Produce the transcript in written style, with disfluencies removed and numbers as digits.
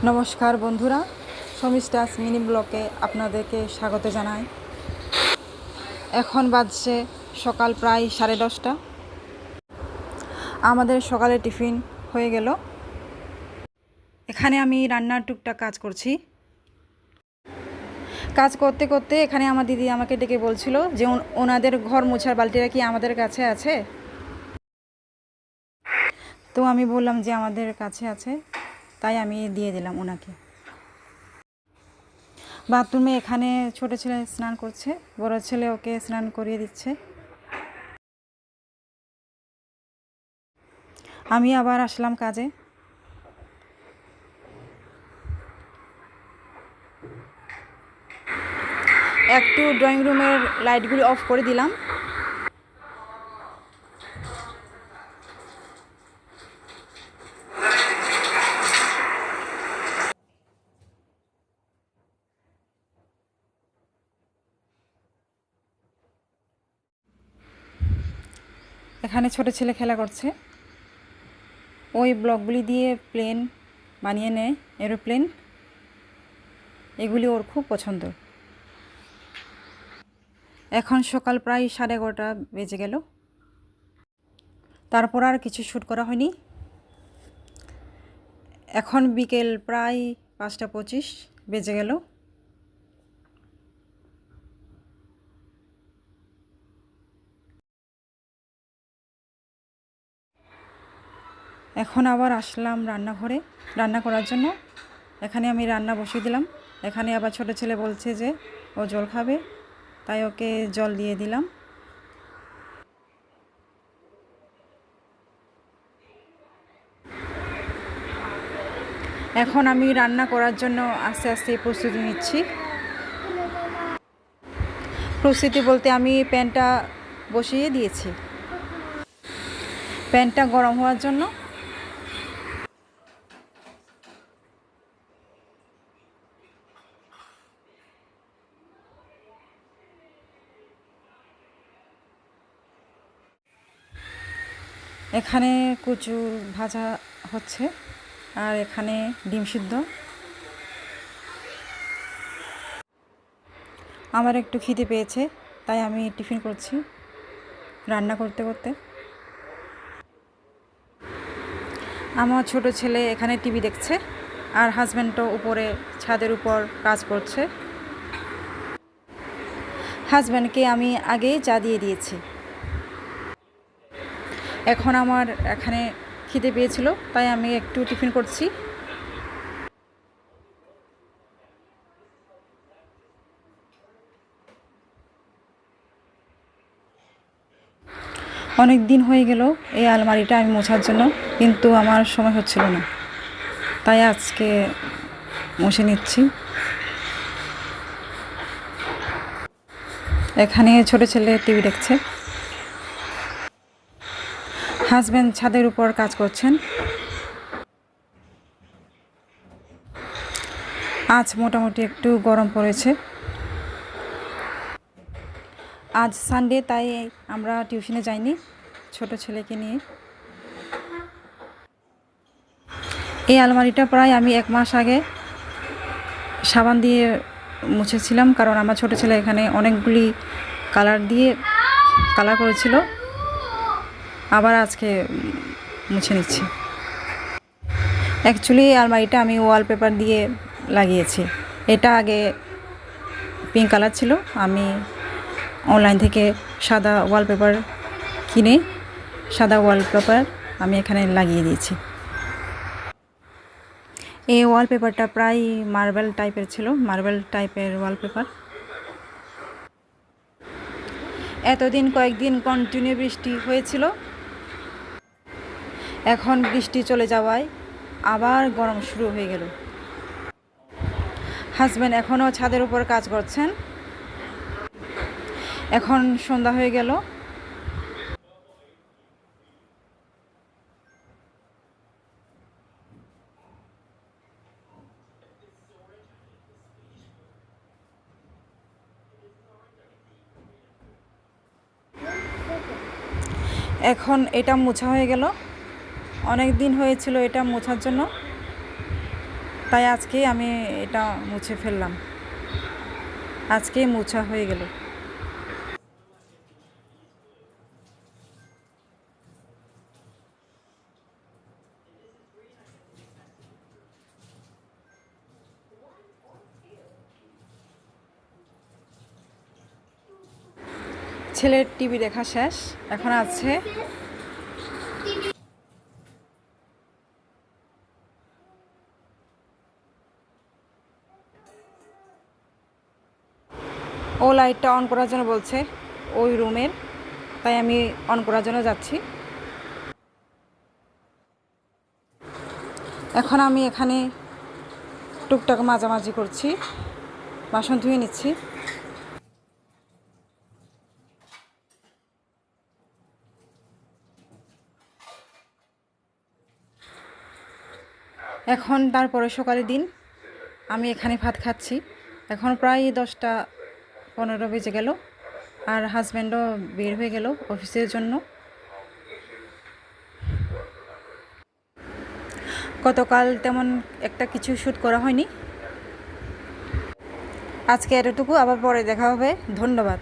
নমস্কার বন্ধুরা, শমিষ্টাস মিনি ব্লকে আপনাদেরকে স্বাগত জানাই। এখন বাজছে সকাল প্রায় 10:30। আমাদের সকালে টিফিন হয়ে গেল। এখানে আমি রান্নার টুকটাক কাজ করছি। কাজ করতে করতে এখানে আমার দিদি আমাকে ডেকে বলছিল যে ওনাদের ঘর মোছার বালতিটা কি আমাদের কাছে আছে। তো আমি বললাম যে আমাদের কাছে আছে, তাই আমি দিয়ে দিলাম ওনাকে। বাথরুমে এখানে ছোট ছেলে স্নান করছে, বড় ছেলে ওকে স্নান করিয়ে দিচ্ছে। আমি আবার আসলাম কাজে। একটু ড্রয়িং রুমের লাইটগুলি অফ করে দিলাম। এখানে ছোট ছেলে খেলা করছে। ওই ব্লকগুলি দিয়ে প্লেন বানিয়ে নেয়, এরোপ্লেন। এগুলি ওর খুব পছন্দ। এখন সকাল প্রায় 11:30 বেজে গেল। তারপর আর কিছু শ্যুট করা হয়নি। এখন বিকেল প্রায় 5:25 বেজে গেল। এখন আবার আসলাম রান্নাঘরে রান্না করার জন্য। এখানে আমি রান্না বসিয়ে দিলাম। এখানে আবার ছোট ছেলে বলছে যে ও জল খাবে, তাই ওকে জল দিয়ে দিলাম। এখন আমি রান্না করার জন্য আস্তে আস্তে প্রস্তুতি নিচ্ছি। প্রস্তুতি বলতে আমি প্যানটা বসিয়ে দিয়েছি। প্যানটা গরম হওয়ার জন্য এখানে কচু ভাজা হচ্ছে, আর এখানে ডিম সিদ্ধ। আমার একটু খিদে পেয়েছে, তাই আমি টিফিন করছি রান্না করতে করতে। আমার ছোট ছেলে এখানে টিভি দেখছে, আর হাজব্যান্ডও উপরে ছাদের উপর কাজ করছে। হাজব্যান্ডকে আমি আগেই চা দিয়ে দিয়েছি। এখন আমার এখানে খিদে পেয়েছিল, তাই আমি একটু টিফিন করছি। অনেক দিন হয়ে গেল এই আলমারিটা আমি মোছার জন্য, কিন্তু আমার সময় হচ্ছিল না, তাই আজকে মুছে নিচ্ছি। এখানে ছোট ছেলে টিভি দেখছে। হাজব্যান্ড ছাদের উপর কাজ করছেন। আজ মোটামুটি একটু গরম পড়েছে। আজ সানডে, তাই আমরা টিউশনে যাইনি ছোট ছেলেকে নিয়ে। এই আলমারিটা প্রায় আমি 1 মাস আগে সাবান দিয়ে মুছেছিলাম, কারণ আমার ছোট ছেলে এখানে অনেকগুলি কালার করেছিল। আবার আজকে মুছে নিচ্ছি। অ্যাকচুয়ালি এই আলমারিটা আমি ওয়ালপেপার দিয়ে লাগিয়েছি। এটা আগে পিঙ্ক কালার ছিল। আমি অনলাইন থেকে সাদা ওয়ালপেপার কিনে সাদা ওয়ালপেপার আমি এখানে লাগিয়ে দিয়েছি। এই ওয়ালপেপারটা প্রায় মার্বেল টাইপের ছিল, মার্বেল টাইপের ওয়ালপেপার। এতদিন কয়েকদিন কন্টিনিউ বৃষ্টি হয়েছিল। এখন বৃষ্টি চলে যাওয়ায় আবার গরম শুরু হয়ে গেল। হাজব্যান্ড এখনও ছাদের উপর কাজ করছেন। এখন সন্ধ্যা হয়ে গেল। এখন এটা মোছা হয়ে গেল। অনেক দিন হয়েছিল এটা মোছার জন্য, তাই আজকে আমি এটা মুছে ফেললাম, আজকে মোছা হয়ে গেল। ছেলের টিভি দেখা শেষ, এখন আছে ও লাইটটা অন করার জন্য বলছে ওই রুমের, তাই আমি অন করার জন্য যাচ্ছি। এখন আমি এখানে টুকটাক মাঝামাঝি করছি, বাসন ধুয়ে নিচ্ছি। এখন তারপরে সকালের দিন আমি এখানে ভাত খাচ্ছি। এখন প্রায় 10টা 15 বেজে গেল, আর হাজব্যান্ডও বের হয়ে গেল অফিসের জন্য। গতকাল তেমন একটা কিছু শ্যুট করা হয়নি। আজকে এতটুকু, আবার পরে দেখা হবে। ধন্যবাদ।